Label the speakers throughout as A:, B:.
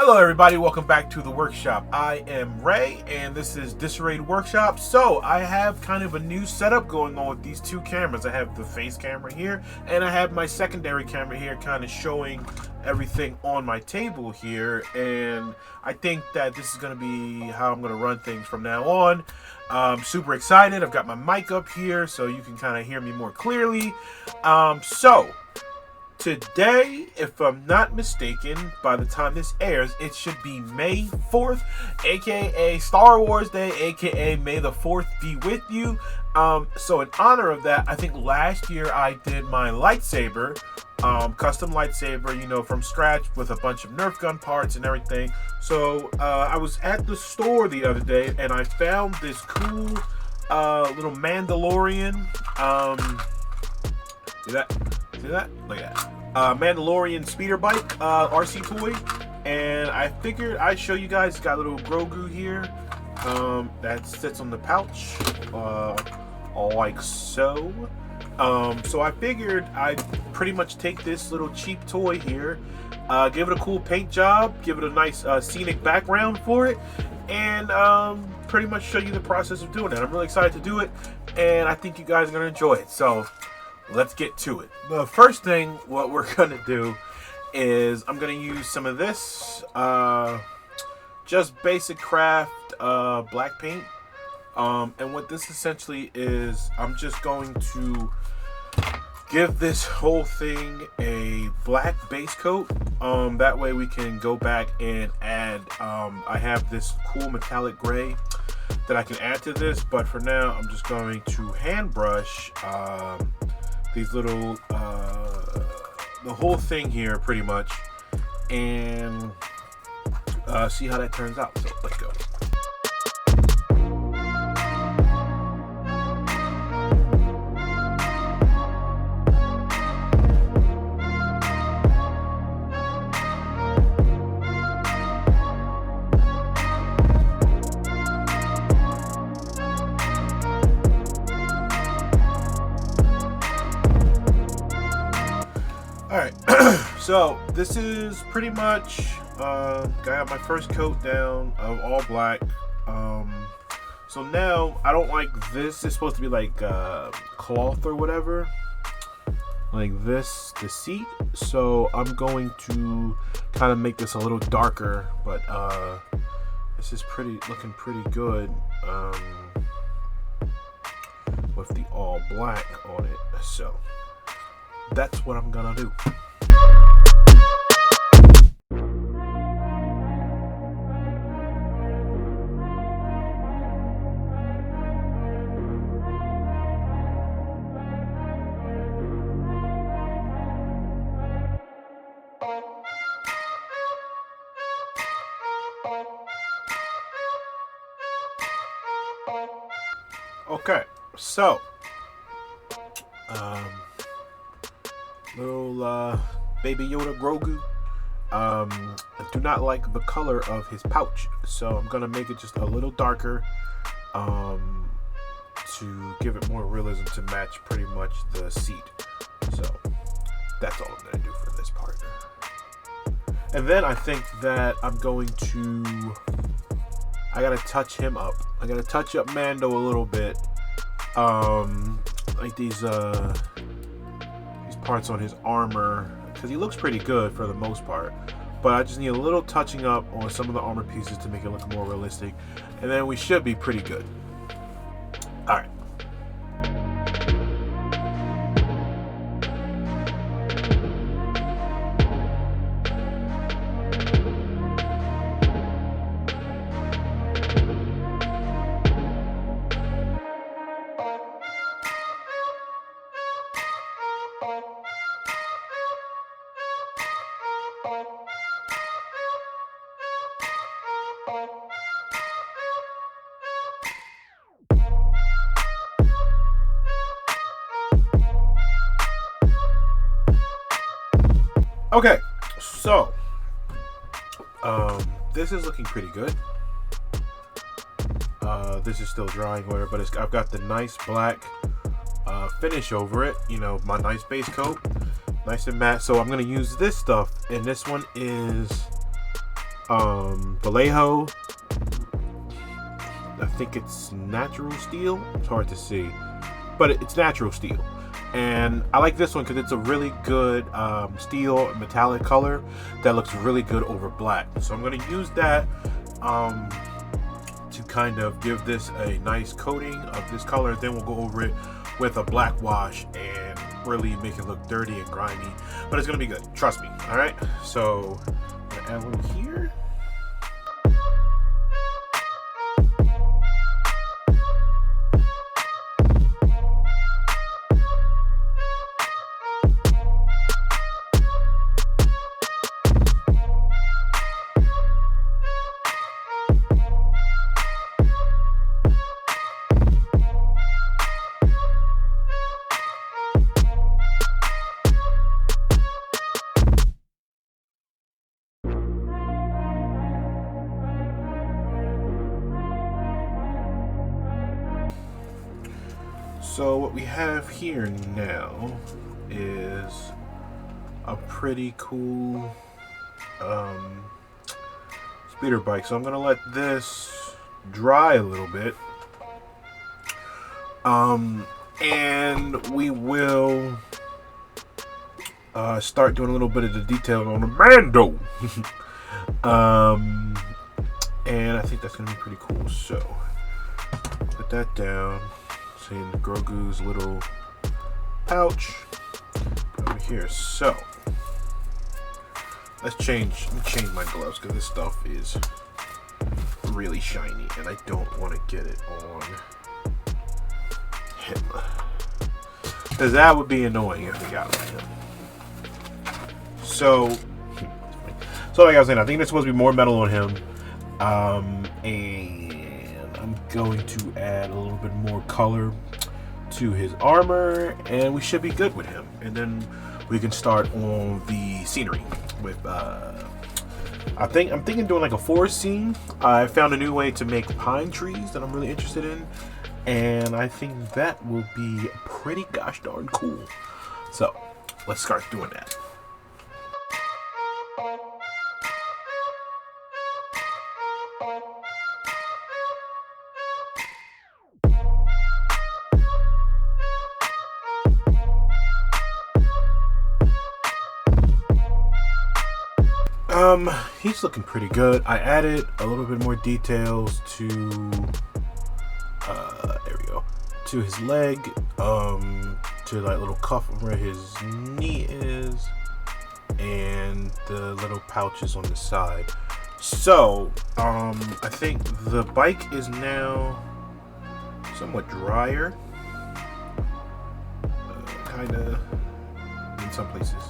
A: Hello everybody, welcome back to the workshop. I am Ray and this is Disarrayed Workshop. So I have kind of a new setup going on with these two cameras. I have the face camera here and I have my secondary camera here kind of showing everything on my table here, and I think that this is going to be how I'm going to run things from now on. I'm super excited. I've got my mic up here so you can kind of hear me more clearly. Today, if I'm not mistaken, by the time this airs, it should be May 4th, aka Star Wars Day, aka May the 4th be with you. So in honor of that, I think last year I did my lightsaber, custom lightsaber, from scratch with a bunch of Nerf gun parts and everything. So I was at the store the other day and I found this cool little Mandalorian. See that? Look at that. Mandalorian speeder bike, RC toy. And I figured I'd show you guys. Got a little Grogu here that sits on the pouch, all like so. So I figured I'd pretty much take this little cheap toy here, give it a cool paint job, give it a nice scenic background for it, and pretty much show you the process of doing it. I'm really excited to do it, and I think you guys are going to enjoy it. So let's get to it. The first thing what we're going to do is I'm going to use some of this, just basic craft black paint. And what this essentially is, I'm just going to give this whole thing a black base coat. That way we can go back and add, I have this cool metallic gray that I can add to this, but for now I'm just going to hand brush these little, the whole thing here pretty much, and see how that turns out. So let's go. Alright, so this is pretty much, got my first coat down of all black. So now, I don't like this. It's supposed to be like cloth or whatever. Like this, the seat. So I'm going to kind of make this a little darker, but this is looking pretty good with the all black on it. So that's what I'm gonna do. Okay, so little baby Yoda Grogu. I do not like the color of his pouch, so I'm gonna make it just a little darker to give it more realism to match pretty much the seat. So that's all I'm gonna do for this part. And then I think that I gotta touch him up. I gotta touch up Mando a little bit, like these parts on his armor, because he looks pretty good for the most part, but I just need a little touching up on some of the armor pieces to make it look more realistic, and then we should be pretty good. All right. Okay, so this is looking pretty good. This is still drying, whatever, but I've got the nice black finish over it. My nice base coat, nice and matte. So I'm gonna use this stuff, and this one is Vallejo. I think it's natural steel. It's hard to see, but it's natural steel. And I like this one because it's a really good steel metallic color that looks really good over black. So I'm going to use that to kind of give this a nice coating of this color. Then we'll go over it with a black wash and really make it look dirty and grimy. But it's going to be good. Trust me. All right. So I'm going to add a little here. So what we have here now is a pretty cool speeder bike. So I'm gonna let this dry a little bit, and we will start doing a little bit of the detail on the Mando. And I think that's gonna be pretty cool. So put that down. In Grogu's little pouch over here. So let me change my gloves because this stuff is really shiny and I don't want to get it on him, because that would be annoying if we got it on him. So like I was saying, I think there's supposed to be more metal on him, and I'm going to add a little bit more color to his armor, and we should be good with him. And then we can start on the scenery with I'm thinking doing like a forest scene. I found a new way to make pine trees that I'm really interested in, and I think that will be pretty gosh darn cool. So let's start doing that. He's looking pretty good. I added a little bit more details to there we go, to his leg, to that little cuff where his knee is, and the little pouches on the side. So I think the bike is now somewhat drier, kind of in some places.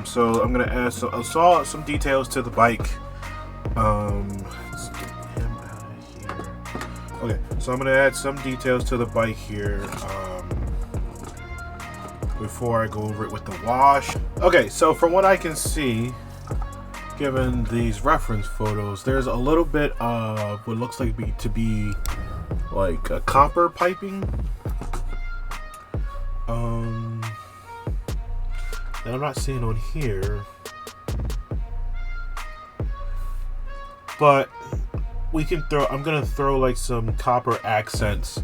A: So I'm gonna add some details to the bike. Let's get him out of here. Okay, so I'm gonna add some details to the bike here before I go over it with the wash. Okay, so from what I can see, given these reference photos, there's a little bit of what looks like to be like a copper piping. That I'm not seeing on here, but we can throw. I'm gonna throw like some copper accents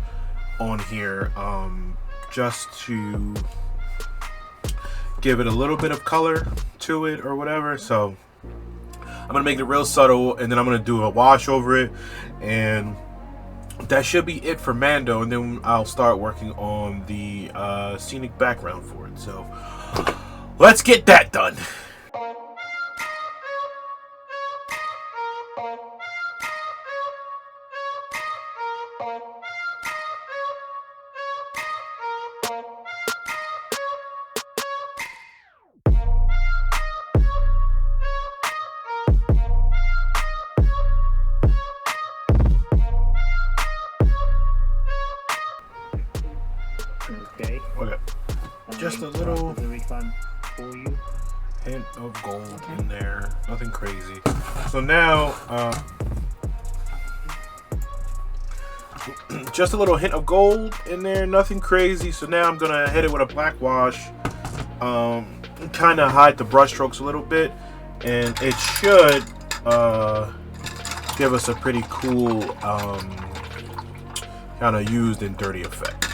A: on here, just to give it a little bit of color to it or whatever. So I'm gonna make it real subtle, and then I'm gonna do a wash over it, and that should be it for Mando. And then I'll start working on the scenic background for it. So let's get that done.
B: Okay.
A: Okay. Just a little
B: for you.
A: Hint of gold in there. Nothing crazy. So now, just a little hint of gold in there. Nothing crazy. So now I'm gonna hit it with a black wash. Kind of hide the brush strokes a little bit, and it should give us a pretty cool kind of used and dirty effect.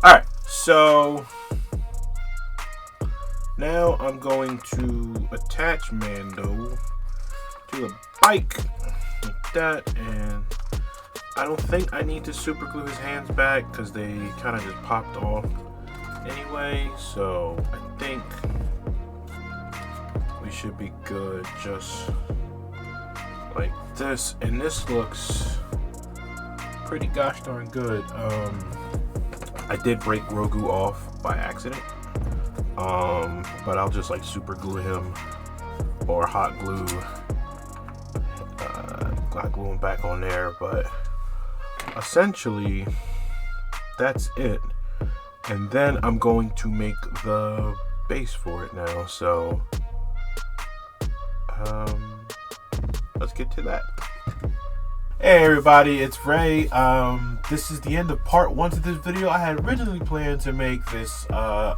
A: Alright, so now I'm going to attach Mando to the bike like that, and I don't think I need to super glue his hands back because they kind of just popped off anyway, so I think we should be good just like this, and this looks pretty gosh darn good. I did break Grogu off by accident, but I'll just like super glue him or hot glue him back on there. But essentially that's it, and then I'm going to make the base for it now, so let's get to that. Hey everybody, it's Ray. This is the end of part 1 to this video. I had originally planned to make this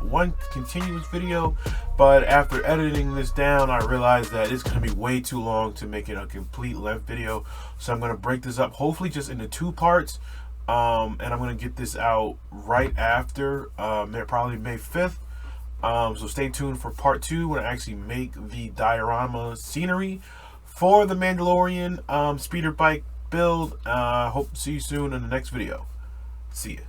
A: one continuous video, but after editing this down, I realized that it's going to be way too long to make it a complete length video. So I'm going to break this up, hopefully just into 2 parts, and I'm going to get this out right after, probably May 5th. So stay tuned for part 2 when I actually make the diorama scenery for the Mandalorian speeder bike build. Hope to see you soon in the next video. See ya.